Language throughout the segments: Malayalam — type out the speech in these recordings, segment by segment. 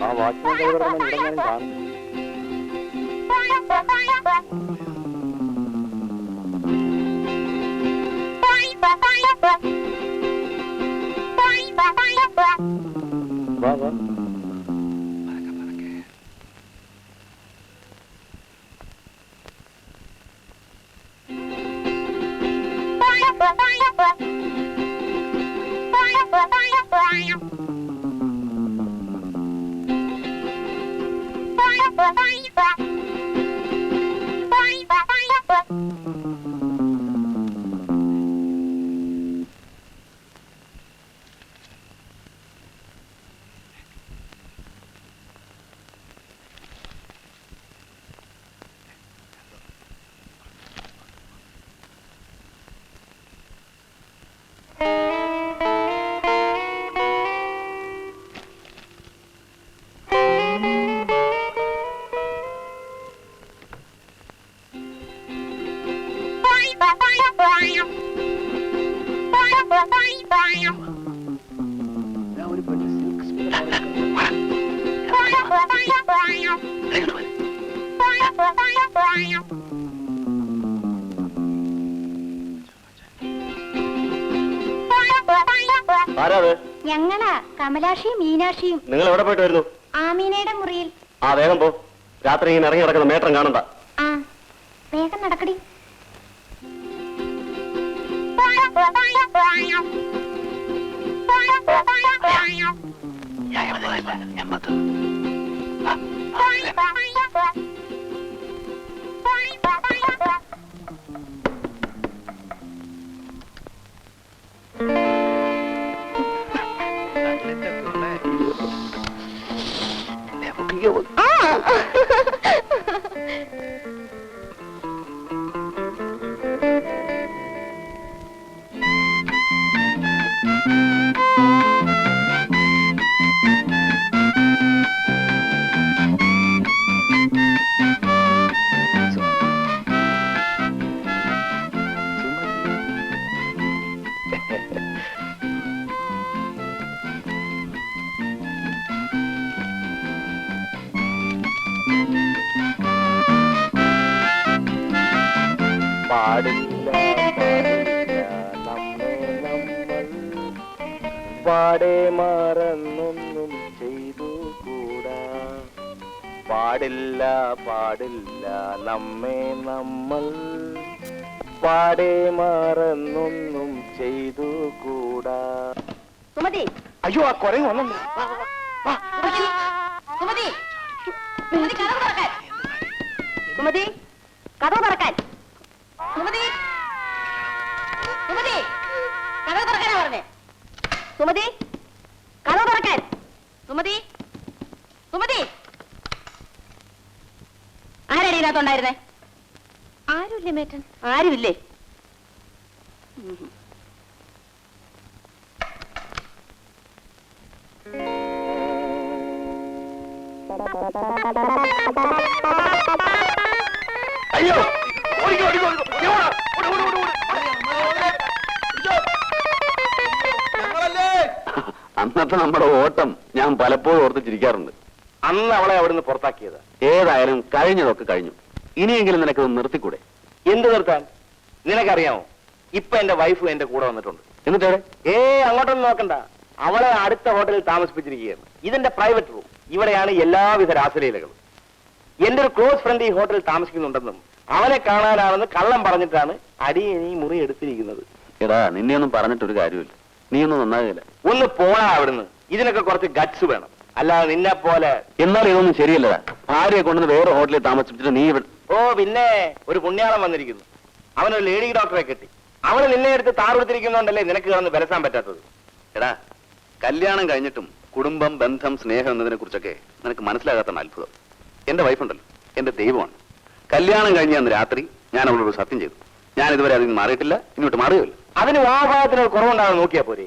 ആ വാച്ച്മാൻ ഡ്രൈവർ തന്നെ ഇവിടെ കാണും. വാ വാ. ഞങ്ങളാ കമലാക്ഷിയും മീനാക്ഷിയും. നിങ്ങൾ എവിടെ പോയിട്ട് വരുന്നു? ആമീനയുടെ മുറിയിൽ. ആ വേഗം പോ. രാത്രി ഇങ്ങനെ ഇറങ്ങി നടക്കുന്ന മേട്ടം കാണണ്ട. ആ വേഗം നടക്കടി. പാടെ മറന്നൊന്നും ചെയ്തു കൂടാ. പാടില്ല പാടില്ല നമ്മെ നമ്മൾ പാടെ മറന്നൊന്നും ചെയ്തു കൂടാ. സുമതി. അയ്യോ ആ കുരങ്ങ് വന്നു. സുമതി സുമതി കഥ തുറക്കാൻ. സുമതി സുമതി കഥ തുറക്കാനാ പറഞ്ഞേ. സുമതി കഥ തുറക്കാൻ. സുമതി സുമതി ആരാടി ഇതിനകത്തുണ്ടായിരുന്നേ? ആരുമില്ലേ മേറ്റൻ? ആരുമില്ലേ? അയ്യോ അന്നത്തെ നമ്മുടെ ഓട്ടം ഞാൻ പലപ്പോഴും ഓർത്ത് ചിരിക്കാറുണ്ട്. അന്ന് അവളെ അവിടുന്ന് പുറത്താക്കിയത്. ഏതായാലും കഴിഞ്ഞതൊക്കെ കഴിഞ്ഞു. ഇനിയെങ്കിലും നിനക്കത് നിർത്തിക്കൂടെ? എന്ത് നിർത്താൻ? നിനക്കറിയാമോ, ഇപ്പൊ എന്റെ വൈഫ് എന്റെ കൂടെ വന്നിട്ടുണ്ട്. എന്നിട്ടേ? അങ്ങോട്ടൊന്നും നോക്കണ്ട. അവളെ അടുത്ത ഹോട്ടലിൽ താമസിപ്പിച്ചിരിക്കുകയാണ്. ഇതെന്റെ പ്രൈവറ്റ് റൂം. ഇവിടെയാണ് എല്ലാവിധ രാസലീലകളും. എന്റെ ഒരു ക്ലോസ് ഫ്രണ്ട് ഈ ഹോട്ടലിൽ താമസിക്കുന്നുണ്ടെന്നും അവനെ കാണാനാണെന്ന് കള്ളം പറഞ്ഞിട്ടാണ് അടിയനീ മുറി എടുത്തിരിക്കുന്നത്. എടാ, നിന്നെയൊന്നും പറഞ്ഞിട്ടൊരു കാര്യമില്ല. നീയൊന്നും നന്നാകില്ല. ഒന്ന് പോണാ അവിടുന്ന്. ഇതിനൊക്കെ കുറച്ച് ഗട്സ് വേണം. അല്ലാതെ നിന്നെ പോലെ. എന്നാലും ഇതൊന്നും ശരിയല്ലടാ. ഭാര്യയെ കൊണ്ടുവന്ന് വേറെ ഹോട്ടലിൽ താമസിപ്പിച്ചിട്ട് നീ ഇവിടെ. പിന്നെ ഒരു പുണ്യാളം വന്നിരിക്കുന്നു. അവനൊരു ലേഡി ഡോക്ടറെ കെട്ടി. അവള് നിന്നെ എടുത്ത് താറുകൊടുത്തിരിക്കുന്നോണ്ടല്ലേ നിനക്ക് കിടന്ന് വിലസാൻ പറ്റാത്തത്. എടാ, കല്യാണം കഴിഞ്ഞിട്ടും കുടുംബം, ബന്ധം, സ്നേഹം എന്നതിനെ കുറിച്ചൊക്കെ നിനക്ക് മനസ്സിലാകാത്ത അത്ഭുതം. എന്റെ വൈഫുണ്ടല്ലോ, എന്റെ ദൈവമാണ്. കല്യാണം കഴിഞ്ഞ അന്ന് രാത്രി ഞാൻ അവളോട് സത്യം ചെയ്തു. ഞാൻ ഇതുവരെ അതിൽ നിന്ന് മാറിയിട്ടില്ല, ഇങ്ങോട്ട് മാറുകയില്ല. അതിന് വാഭാഗത്തിന് കുറവുണ്ടാകാൻ നോക്കിയാ പോരെ.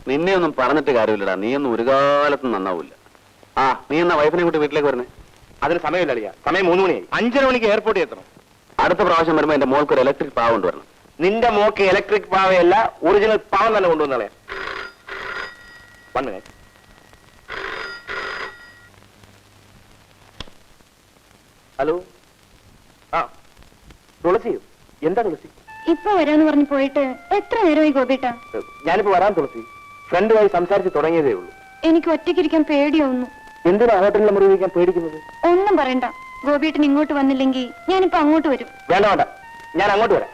നിന്നെ ഒന്നും പറഞ്ഞിട്ട് കാര്യമില്ലടാ. നീയൊന്നും ഒരു കാലത്തും നന്നാവൂല. നീ എന്നാ വൈഫിനെ കൂട്ടി വീട്ടിലേക്ക് വരണേ? അതിന് സമയമില്ല അളിയാ. സമയം 3 മണിയായി. 5:30 മണിക്ക് എയർപോർട്ടിൽ എത്തണം. അടുത്ത പ്രാവശ്യം വരുമ്പോ എന്റെ മോൾക്ക് ഒരു ഇലക്ട്രിക് പാവ കൊണ്ടുവരണം. നിന്റെ മോക്ക് ഇലക്ട്രിക് പാവയല്ല, ഒറിജിനൽ പാവം തന്നെ കൊണ്ടുവന്നളയാ. 1 minute. ഹലോ. ആ തുളസിയോ? എന്താ തുളസി? ഇപ്പൊ വരാന്ന് പറഞ്ഞു പോയിട്ട് എത്ര നേരമായി ഗോപിയേട്ടാ? ഞാനിപ്പോ വരാൻ തുളസി. ഫ്രണ്ടുമായി സംസാരിച്ച് തുടങ്ങിയതേ ഉള്ളൂ. എനിക്ക് ഒറ്റയ്ക്കിരിക്കാൻ പേടിയാവുന്നു. എന്തിനാ ഹോട്ടലിൽ മുറി വയ്ക്കാൻ പേടിക്കുന്നത്? ഒന്നും പറയണ്ട. ഗോപിയേട്ടൻ ഇങ്ങോട്ട് വന്നില്ലെങ്കിൽ ഞാനിപ്പോ അങ്ങോട്ട് വരും. വേണ്ട വേണ്ട, ഞാൻ അങ്ങോട്ട് വരാം.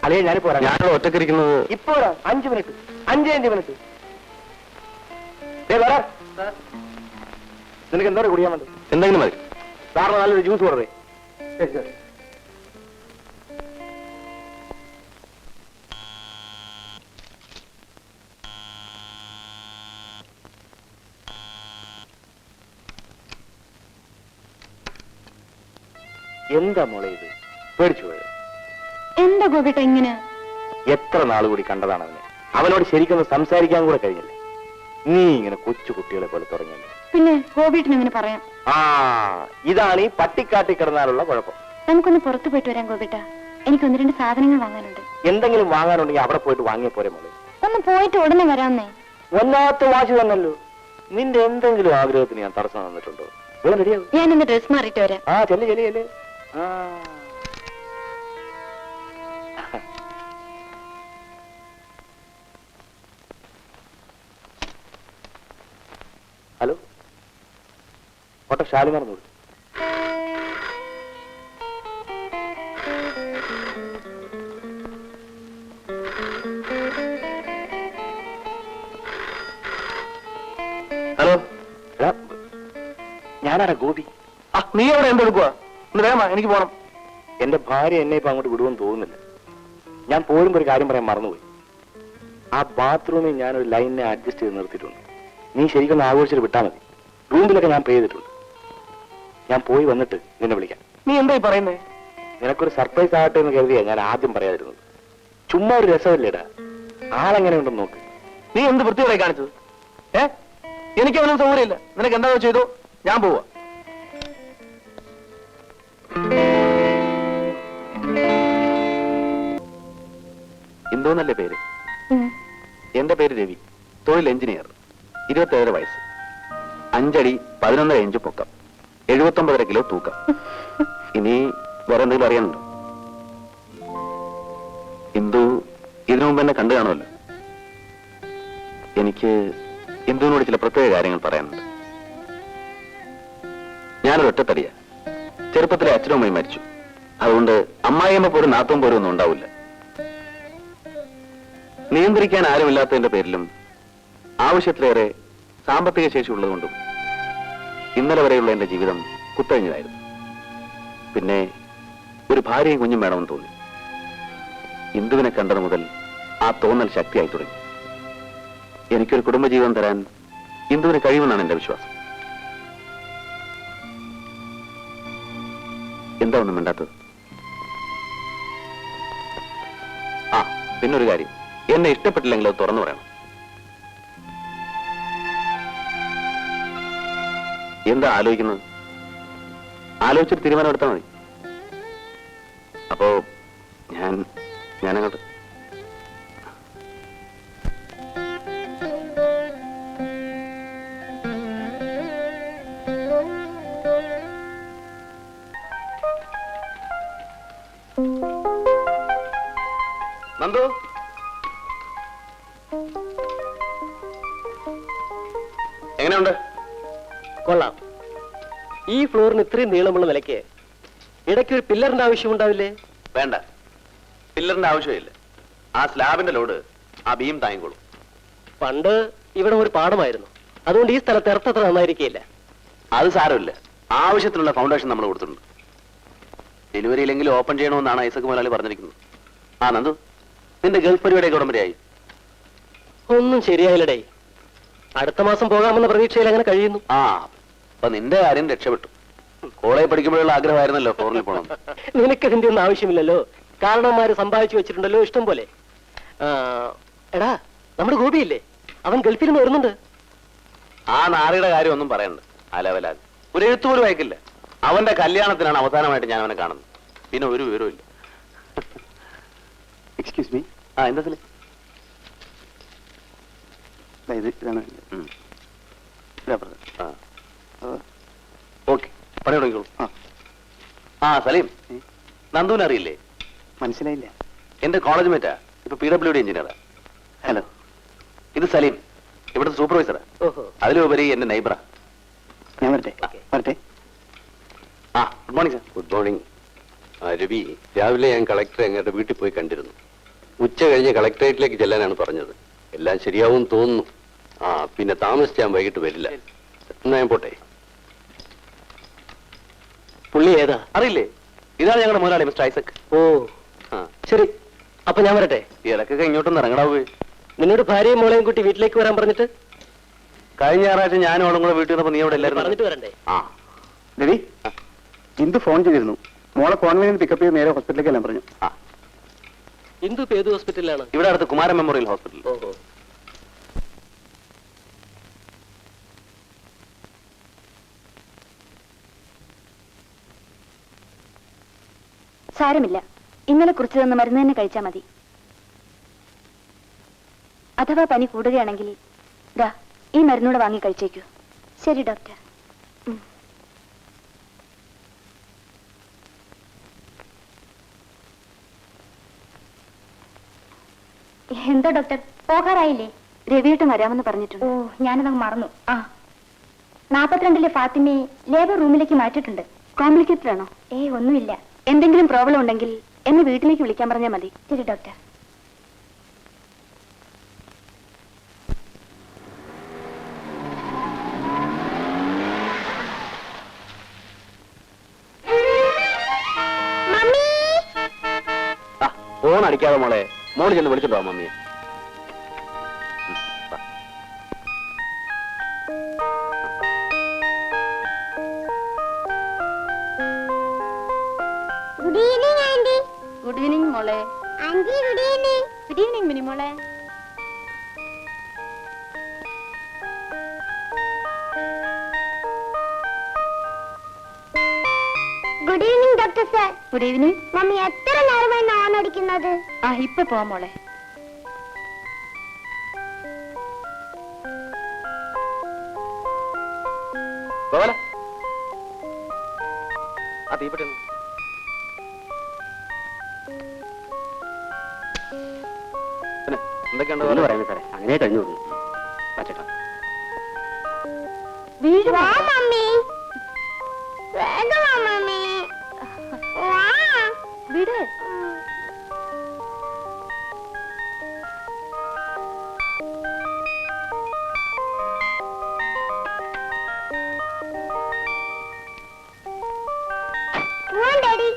അല്ലേ ഞാനിപ്പോ വരാം. ഞാനോ ഒറ്റക്കിരിക്കുന്നത്? ഇപ്പൊ വരാം. 5 മിനിറ്റ്, 5 മിനിറ്റ്. വരാം. നിനക്ക് എന്താ കുടിയാൻ വേണ്ടത്? എന്തെങ്കിലും മതി. സാറിന് നല്ലൊരു ജ്യൂസ് കൊടുത്തേ. ശരി ശരി. എന്താ മോളെ ഇത്? പേടിച്ചു പോയോ? എന്താ ഗോപിയേട്ട ഇങ്ങനെ? എത്ര നാൾ കൂടി കണ്ടതാണ് അവനെ. അവനോട് ശരിക്കൊന്ന് സംസാരിക്കാൻ കൂടെ കഴിഞ്ഞില്ലേ. നീ ഇങ്ങനെ കൊച്ചു കുട്ടികളെ പോലെ തുടങ്ങിയല്ലേ. പിന്നെ ഗോപിയേട്ടൻ ഇങ്ങനെ പറയാം. ആ ഇതാണ് ഈ പട്ടിക്കാട്ടി കിടന്നാലുള്ള കുഴപ്പം. നമുക്കൊന്ന് പുറത്തു പോയിട്ട് വരാം ഗോപിയേട്ട. എനിക്ക് 1-2 സാധനങ്ങൾ വാങ്ങാനുണ്ട്. എന്തെങ്കിലും വാങ്ങാനുണ്ടെങ്കിൽ അവിടെ പോയിട്ട് വാങ്ങിയ പോരെ മോളെ. ഒന്ന് പോയിട്ട് ഉടനെ വരാന്നേ. ഒന്നാത്ത വാശി തന്നല്ലോ. നിന്റെ എന്തെങ്കിലും ആഗ്രഹത്തിന് ഞാൻ തടസ്സം തന്നിട്ടുണ്ടോ? റെഡിയാവും. ഞാനൊന്ന് ഡ്രസ് മാറിയിട്ട് വരാം. ആ ചെല്ല് ചെല്ല് ചെല്ല്. ഹലോ, ഓട്ടോ ഷാലിമാർ നോക്ക്. ഹലോ, ഞാനാടാ ഗോപി. നീ അവിടെ എന്തെടുക്കുക? ഒന്ന് വേഗമാ, എനിക്ക് പോണം. എന്റെ ഭാര്യ എന്നെ ഇപ്പൊ അങ്ങോട്ട് വിടുമെന്ന് തോന്നുന്നില്ല. ഞാൻ പോരുമ്പോ ഒരു കാര്യം പറയാൻ മറന്നുപോയി. ആ ബാത്റൂമിൽ ഞാനൊരു ലൈനിനെ അഡ്ജസ്റ്റ് ചെയ്ത് നിർത്തിയിട്ടുണ്ട്. നീ ശരിക്കും ആഘോഷിച്ചിട്ട് വിട്ടാൽ മതി. റൂമിലൊക്കെ ഞാൻ പേ ചെയ്തിട്ടുണ്ട്. ഞാൻ പോയി വന്നിട്ട് നിന്നെ വിളിക്കാം. നീ എന്തായി പറയുന്നേ? നിനക്കൊരു സർപ്രൈസ് ആകട്ടെ എന്ന് കരുതിയാ ഞാൻ ആദ്യം പറയാതിരുന്നത്. ചുമ്മാ ഒരു രസമല്ലേടാ. ആളെങ്ങനെയുണ്ടെന്ന് നോക്ക്. നീ എന്ത് വൃത്തിയോടെ കാണിച്ചത്? എനിക്ക് അവനും സൗകര്യമില്ല. നിനക്ക് എന്താ ചെയ്തോ, ഞാൻ പോവാ. എന്തോന്നല്ലേ പേര്? എന്റെ പേര് രവി. തൊഴിൽ എഞ്ചിനീയർ. 27 വയസ്സ്. 5 അടി 11 ഇഞ്ച് പൊക്കം. 79 കിലോ തൂക്കം. ഇനി വേറെ എന്തെങ്കിലും അറിയാനുണ്ടോ? ഇന്ദു ഇതിനു മുമ്പ് എന്നെ കണ്ടു കാണുമല്ലോ. എനിക്ക് ഇന്ദുവിനോട് ചില പ്രത്യേക കാര്യങ്ങൾ പറയാനുണ്ട്. ഞാനൊരു ഒറ്റത്തടിയാ. ചെറുപ്പത്തിലെ അച്ഛനും അമ്മയും മരിച്ചു. അതുകൊണ്ട് അമ്മായിയമ്മ പോലും നാത്തും പോലും ഒന്നും ഉണ്ടാവില്ല. നിയന്ത്രിക്കാൻ ആരുമില്ലാത്തതിന്റെ പേരിലും ആവശ്യത്തിലേറെ സാമ്പത്തിക ശേഷി ഉള്ളതുകൊണ്ടും ഇന്നലെ വരെയുള്ള എന്റെ ജീവിതം കുത്തഴിഞ്ഞതായിരുന്നു. പിന്നെ ഒരു ഭാര്യയും കുഞ്ഞും വേണമെന്ന് തോന്നി. ഇന്ദുവിനെ കണ്ടത് മുതൽ ആ തോന്നൽ ശക്തിയായി തുടങ്ങി. എനിക്കൊരു കുടുംബജീവിതം തരാൻ ഇന്ദുവിന് കഴിയുമെന്നാണ് എന്റെ വിശ്വാസം. എന്താ ഒന്നും മിണ്ടാത്തത്? ആ പിന്നൊരു കാര്യം, എന്നെ ഇഷ്ടപ്പെട്ടില്ലെങ്കിൽ അത് തുറന്നു പറയണം. എന്താ ആലോചിക്കുന്നത്? ആലോചിച്ചിട്ട് തീരുമാനം എടുത്താൽ മതി. അപ്പോ ഞാനങ്ങോട്ട്. നന്ദു, എങ്ങനെയുണ്ട്? കൊള്ളാം. ഈ ഫ്ലോറിന് ഇത്രയും നീളമുള്ള നിലയ്ക്ക് ഇടയ്ക്ക് ഒരു പില്ലറിന്റെ ആവശ്യമുണ്ടാവില്ലേ? വേണ്ട, പില്ലറിന്റെ ആവശ്യമില്ല. ആ സ്ലാബിന്റെ ലോഡ് ആ ബീം താങ്ങിക്കോളും. പണ്ട് ഇവിടെ ഒരു പാടമായിരുന്നു. അതുകൊണ്ട് ഈ സ്ഥലത്ത് എർത്തത്ര നന്നായിരിക്കില്ല. അത് സാരമില്ല. ആവശ്യത്തിനുള്ള ഫൗണ്ടേഷൻ നമ്മൾ കൊടുത്തിട്ടുണ്ട്. ഡെലിവറിയിലെങ്കിലും ഓപ്പൺ ചെയ്യണമെന്നാണ് ഐസക് മുതലാളി പറഞ്ഞിരിക്കുന്നത്. ആ നന്ദു, നിന്റെ ഗൾഫ് പരിപാടിയൊക്കെ ഉടമ്പടിയായി? ഒന്നും ശരിയായില്ലടേ. അടുത്ത മാസം പോകാമെന്ന പ്രതീക്ഷയിൽ അങ്ങനെ കഴിയുന്നു. ആ, അപ്പൊ നിന്റെ കാര്യം രക്ഷപ്പെട്ടു. കോളേജ് പഠിക്കുമ്പോഴുള്ള ആഗ്രഹമായിരുന്നല്ലോ ഫോറിനിൽ പോകണം. നിനക്കതിന്റെ ഒന്നും ആവശ്യമില്ലല്ലോ. കാരണവന്മാര് സമ്പാദിച്ചു വെച്ചിട്ടുണ്ടല്ലോ ഇഷ്ടം പോലെ. എടാ, നമ്മുടെ ഗോപിയില്ലേ, അവൻ ഗൾഫിൽ നിന്ന് വരുന്നുണ്ട്. ആ നാറിയുടെ കാര്യം ഒന്നും പറയണ്ട. അലവലാതെ ഒരു എഴുത്തുപോലും അയക്കില്ല. അവന്റെ കല്യാണത്തിനാണ് അവസാനമായിട്ട് ഞാൻ അവനെ കാണുന്നത്. പിന്നെ ഒരു വിവരവും ഇല്ല. Excuse me. ആ എന്താ ഓക്കെ, പണി തുടങ്ങിക്കോളൂ. ആ സലീം, നന്ദുവിനെ അറിയില്ലേ? മനസ്സിലായില്ല. എന്റെ കോളേജ് മേറ്റാ, ഇപ്പൊ PWD എഞ്ചിനീയറാ. ഹലോ, ഇത് സലീം, ഇവിടുത്തെ സൂപ്പർവൈസറാ. ഓഹോ. അതിലുപരി എന്റെ നൈബറാ. ഞാൻ വരട്ടെ. വരട്ടെ. ആ, good morning sir. Good morning. Ravi, രാവിലെ ഞാൻ കളക്ടറെ അങ്ങയുടെ വീട്ടിൽ പോയി കണ്ടിരുന്നു. ഉച്ച കഴിഞ്ഞ് കളക്ടറേറ്റിലേക്ക് ചെല്ലാനാണ് പറഞ്ഞത്. എല്ലാം ശരിയാവും തോന്നുന്നു. ആ, പിന്നെ താമസിച്ചാൻ വൈകിട്ട് വരില്ല. എന്നാ ഞാൻ പോട്ടെ. പുള്ളി ഏതാ? അറിയില്ലേ? ഇതാണ് ഞങ്ങളുടെ മുതലാളി മിസ്റ്റർ ഐസക്. ഓ, ആ, ശരി. അപ്പൊ ഞാൻ വരട്ടെ. ഇടക്കൊക്കെ ഇങ്ങോട്ടൊന്ന് ഇറങ്ങടാ പോയി. നിന്നോട് ഭാര്യയും മോളെയും കൂട്ടി വീട്ടിലേക്ക് വരാൻ പറഞ്ഞിട്ട് കഴിഞ്ഞ ഞായറാഴ്ച ഞാനും അവളും കൂടെ വീട്ടിൽ വന്നപ്പോ നീ അവിടെ എല്ലാവരും പറഞ്ഞിട്ട് വരണ്ടേ? ആ, രവി, ഇന്ദു ഫോൺ ചെയ്തിരുന്നു. മോളെ കോൺവെന്റിൽ പിക്കപ്പ് ചെയ്ത് നേരെ ഹോസ്പിറ്റലിലേക്ക് എല്ലാം പറഞ്ഞു. ആ, ഇന്ദു ഇപ്പൊ ഏത് ഹോസ്പിറ്റലിലാണ്? ഇവിടെ അടുത്ത് കുമാരൻ മെമ്മോറിയൽ ഹോസ്പിറ്റൽ. ഓഹോ. സാരമില്ല, ഇന്നലെ കുറിച്ച് തന്ന മരുന്ന് തന്നെ കഴിച്ചാൽ മതി. അഥവാ പനി കൂടുകയാണെങ്കിൽ ദാ ഈ മരുന്നൂടെ വാങ്ങി കഴിച്ചേക്കൂ. ശരി ഡോക്ടർ. എന്താ ഡോക്ടർ, പോകാറായില്ലേ? രവിയേട്ടൻ വരാമെന്ന് പറഞ്ഞിട്ടുണ്ട്. ഓ, ഞാനതങ്ങ് മറന്നു. ആ, 42-ലെ ഫാത്തിമയെ ലേബർ റൂമിലേക്ക് മാറ്റിയിട്ടുണ്ട്. കോംപ്ലിക്കേറ്റഡ് ആണോ? ഒന്നുമില്ല. എന്തെങ്കിലും പ്രോബ്ലം ഉണ്ടെങ്കിൽ എന്നെ വീട്ടിലേക്ക് വിളിക്കാൻ പറഞ്ഞാൽ മതി. ശരി ഡോക്ടർ. ഫോൺ അടിക്കാതെ മോളെ, മോള് ചെന്ന് വിളിച്ചിട്ടോ മമ്മിയെ. Good evening aunty. Good evening മോളെ. Aunty good evening. Good evening Mini മോളെ. Good evening doctor sir. Good evening. Mummy എത്ര നേരമായി നോൺ അടിക്കുന്നത്? ആ, ഇപ്പൊ പോവാം മോളെ. ആ തീപ്പെട്ടി പിന്നെ എന്തൊക്കെയുണ്ട് പറയുന്നത് സാറേ? അങ്ങനെ കഴിഞ്ഞു പച്ചക്ക മമ്മി വേഗം മമ്മി വിട്. ഡാഡി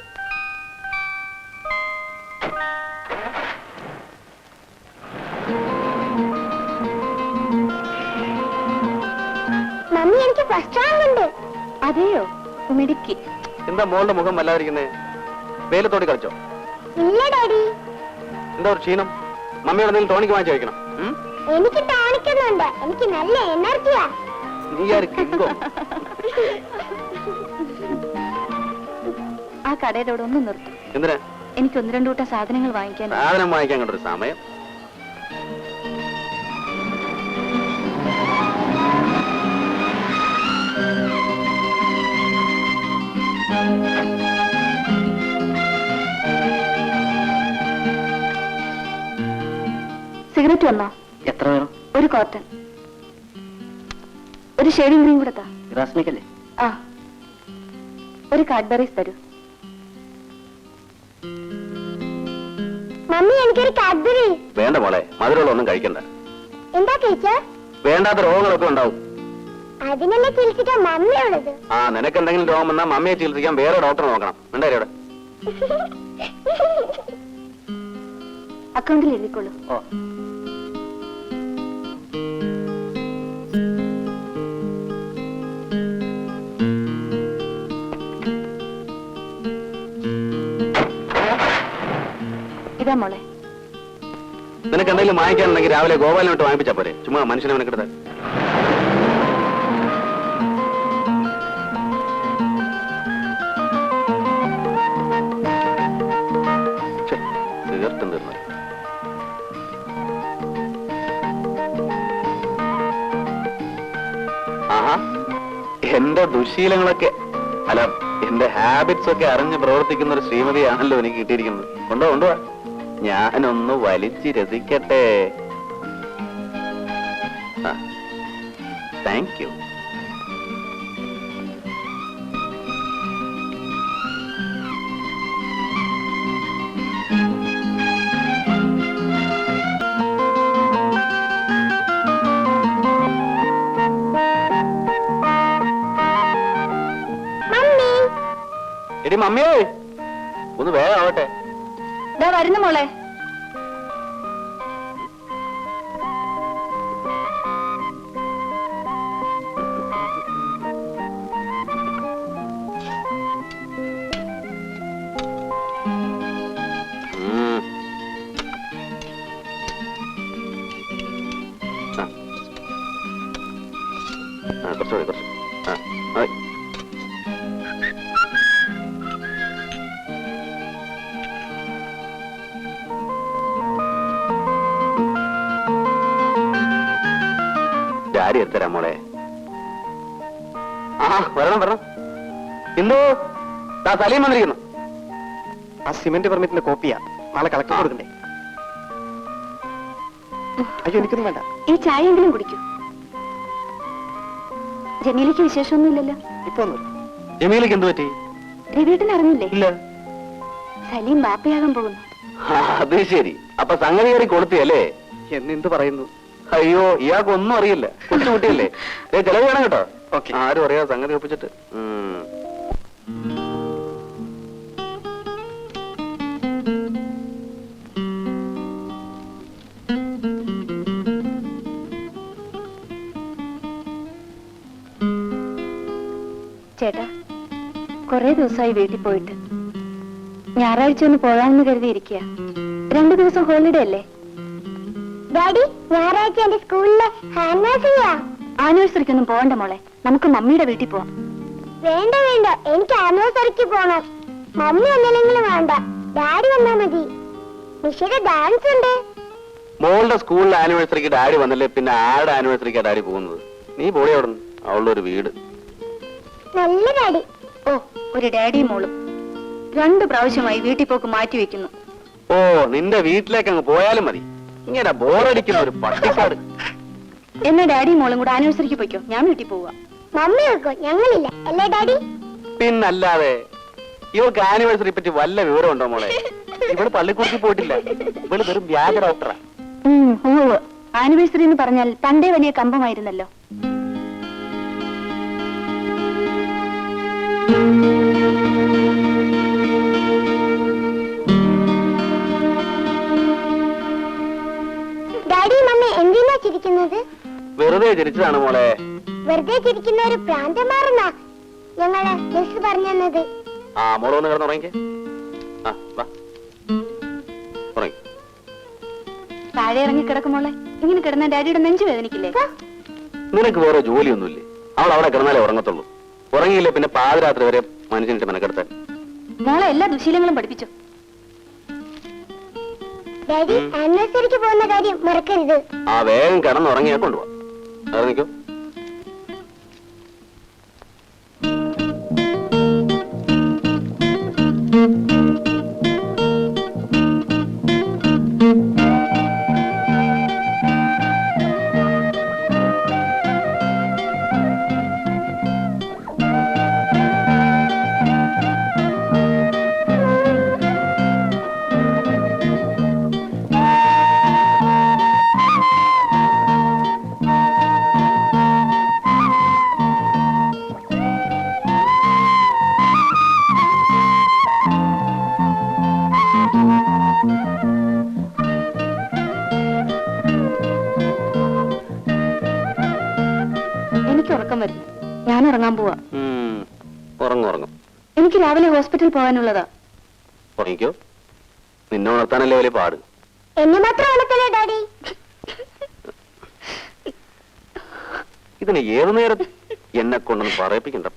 മമ്മി എനിക്ക് ഫസ്റ്റ് റാങ്ക് ഉണ്ട്. അതെയോ? മിടുക്കി. എന്താ മോളുടെ മുഖം വല്ലാതിരിക്കുന്നേ? വെയിലത്തോടി കളിച്ചോ? ഇല്ല ഡാഡി. എന്താ ഒരു ക്ഷീണം? മമ്മിയോട് എന്തെങ്കിലും ടോണിക്ക് വാങ്ങിച്ചു വയ്ക്കണം. എനിക്ക് ടോണിക്കൊന്നുണ്ട്, എനിക്ക് നല്ല എനർജിയാ. നീ ആര് കിങ്കോ? ആ കടയുടെ അവിടെ ഒന്ന് നിർത്തും. എന്തിനാ? എനിക്ക് 1-2 കൂട്ടം സാധനങ്ങൾ വാങ്ങിക്കാൻ. സാധനം വാങ്ങിക്കാൻ കണ്ടൊരു സമയം. സിഗരറ്റ് വന്നോ? എത്ര വേണം? ഒരു കോട്ടൺ. ഒരു ഷേവിംഗ് ക്രീം കൂടെ താ. റാസ്മിക്കല്ലേ? ആ, ഒരു കാഡ്ബറീസ് തരൂ. മമ്മി എനിക്കൊരു കാഡ്ബറി. വേണ്ട മോളെ, മധുരമുള്ള ഒന്നും കഴിക്കണ്ട. എന്താ ടീച്ചർ? വേണ്ടാത്ത രോഗങ്ങളൊക്കെ ഉണ്ടാവും. അതിനെന്നെ ചികിത്സിക്കാൻ മമ്മിയുള്ളത്. ആ, നിനക്ക് എന്തെങ്കിലും രോഗം വന്നാൽ മമ്മിയെ ചികിത്സിക്കാൻ വേറെ ഡോക്ടറെ നോക്കണം. ഉണ്ടായി അവിടെ അക്കൗണ്ടിൽ എഴുതിക്കോളൂ. ഓ, ഇതാ മോളെ. നിനക്ക് എന്തെങ്കിലും വാങ്ങിക്കാനുണ്ടെങ്കിൽ രാവിലെ ഗോപാലനോട്ട് വാങ്ങിപ്പിച്ചാ പോരെ? ചുമ്മാ മനുഷ്യനെ നിനക്കെടുത്ത തീർത്തും തീർന്നു. ആഹാ, എന്റെ ദുശീലങ്ങളൊക്കെ അല്ല എന്റെ ഹാബിറ്റ്സ് ഒക്കെ അറിഞ്ഞ് പ്രവർത്തിക്കുന്ന ഒരു ശ്രീമതിയാണല്ലോ എനിക്ക് കിട്ടിയിരിക്കുന്നത്. കൊണ്ടുപോവാ ഞാനൊന്ന് വലിച്ച് രസിക്കട്ടെ. Thank you. എടി മമ്മിയേ, ഒന്ന് വേഗം ആവട്ടെ. വരുന്നു മോളെ. കുറച്ചുകൂടി കുറച്ച്. മതി. ഡാഡി എടുത്തരാം മോളെ. വരണം വരണം. എന്തോ സലീം വന്നിരിക്കുന്നു. ആ സിമന്റ് പെർമിറ്റിന്റെ കോപ്പിയാ നാളെ കളക്ടർ കൊടുക്കണ്ടേ? അയ്യോ എനിക്കൊന്നും വേണ്ട. ഈ ചായ എങ്കിലും കുടിക്കൂ. ജമീലയ്ക്ക് വിശേഷമൊന്നുമില്ലല്ലോ? ഇപ്പൊ ഒന്നും. ജമീലയ്ക്ക് എന്ത് പറ്റി? രവിയേട്ടൻ അറിഞ്ഞില്ലേ? ഇല്ല. സലീം ബാപ്പയാകാൻ പോകുന്നു. അത് ശരി. അപ്പൊ സംഗതി കയറി കൊടുത്തിയല്ലേ? എന്നെന്ത് പറയുന്നു? അയ്യോ ഇയാൾക്ക് ഒന്നും അറിയില്ല. കൊച്ചുകുട്ടിയല്ലേ? ചെലവ് വേണം കേട്ടോ. ഓക്കെ. ആരും അറിയാതെ സംഗതി ഒപ്പിച്ചിട്ട്. ചേട്ടാ, കൊറേ ദിവസമായി വീട്ടിൽ പോയിട്ട്. ഞായറാഴ്ച ഒന്ന് പോകാമെന്ന് കരുതിയിരിക്കുക. 2 ദിവസം ഹോളിഡേ അല്ലേ? ഡാഡി, ഞായറാഴ്ച എന്റെ സ്കൂളിലെ ആനിവേഴ്സറിയാ. ആനിവേഴ്സറിക്കൊന്നും പോകണ്ട മോളെ, നമുക്ക് മമ്മിയുടെ വീട്ടിൽ പോവാം. വേണ്ട വേണ്ട, എനിക്ക് ആനിവേഴ്സറിക്ക് പോണം. മമ്മി വന്നില്ലെങ്കിലും വേണ്ട, ഡാഡി വന്നാ മതി. നിഷയുടെ ഡാൻസ് ഉണ്ട്. മോളുടെ സ്കൂളിൽ ആനിവേഴ്സറിക്ക് ഡാഡി വന്നല്ലേ, പിന്നെ ആരുടെ ആനിവേഴ്സറിക്കാ ഡാഡി പോകുന്നത്? നീ പോളി അവിടെ നിന്ന്. അവളുടെ ഒരു വീട്. നല്ല ഡാഡി. ഓ, ഒരു ഡാഡിയും മോളും 2 പ്രാവശ്യമായി വീട്ടിൽ പോക്ക് മാറ്റി വെക്കുന്നു. ഓ, നിന്റെ വീട്ടിലേക്ക് അങ്ങ് പോയാലും മതി. ഇങ്ങനെ ബോറടിക്കുന്ന ഒരു പട്ടിക്കാട്. എന്നാ ഡാഡിയും മോളും കൂടെ ആനിവേഴ്സറിക്ക് പോയിക്കോ, ഞാൻ വീട്ടിൽ പോവാ. മമ്മി വെക്കോ, ഞങ്ങളില്ല അല്ലേ ഡാഡി? പിന്നല്ലാതെ. ഇവൾക്ക് ആനിവേഴ്സറി പറ്റി വല്ല വിവരമുണ്ടോ മോളെ? ഇവള് പള്ളിക്കുറിച്ച് പോയിട്ടില്ല. ഇവള് വെറും വ്യാജ ഡോക്ടറാ. ആനിവേഴ്സറി എന്ന് പറഞ്ഞാൽ തന്റെ വലിയ കമ്പമായിരുന്നല്ലോ. ഡാഡി മമ്മി എന്തിനാ ചിരിക്കുന്നത്? വെറുതെ ചിരിച്ചതാണ് മോളെ. വെറുതെ ചിരിക്കുന്ന ഒരു പ്രാന്തമാറുന്ന ഞങ്ങളെ മിസ് പറഞ്ഞത്. ആ മോള് ഒന്ന് കിടന്നുറങ്ങിക്കേ. താഴെ ഇറങ്ങി കിടക്കുമോളെ. ഇങ്ങനെ കിടന്ന ഡാഡിയുടെ നെഞ്ചു വേദനിക്കില്ലേ? നിനക്ക് വേറെ ജോലിയൊന്നുമില്ലേ? അവൾ അവിടെ കിടന്നാലേ ഉറങ്ങത്തുള്ളൂ. ഉറങ്ങിയില്ലേ പിന്നെ പാതിരാത്രി വരെ മനുഷ്യനിട്ട് മെനക്കെടുത്താൻ. മോളെ എല്ലാ ദുശീലങ്ങളും പഠിപ്പിച്ചു. ഡാഡി, ആനിവേഴ്സറിക്ക് പോകുന്ന കാര്യം മറക്കരുത്. ആ വേഗം കിടന്നുറങ്ങിയാ കൊണ്ടുപോവാ. ഇറങ്ങിക്കോ. ഉറക്കം വരുന്നു. ഞാൻ ഉറങ്ങാൻ പോവാ. ഉറങ്ങും. എനിക്ക് രാവിലെ ഹോസ്പിറ്റൽ പോകാനുള്ളതാ. ഉറങ്ങിക്കോ. നിന്നെ ഉണർത്താനല്ലേ വലിയ പാട്. എന്നെ മാത്രം ഉണർത്തല്ലേ ഡാഡി? ഇതിന് ഏതു നേരം എന്നെ കൊണ്ടൊന്ന് പറയിപ്പിക്കണ്ട.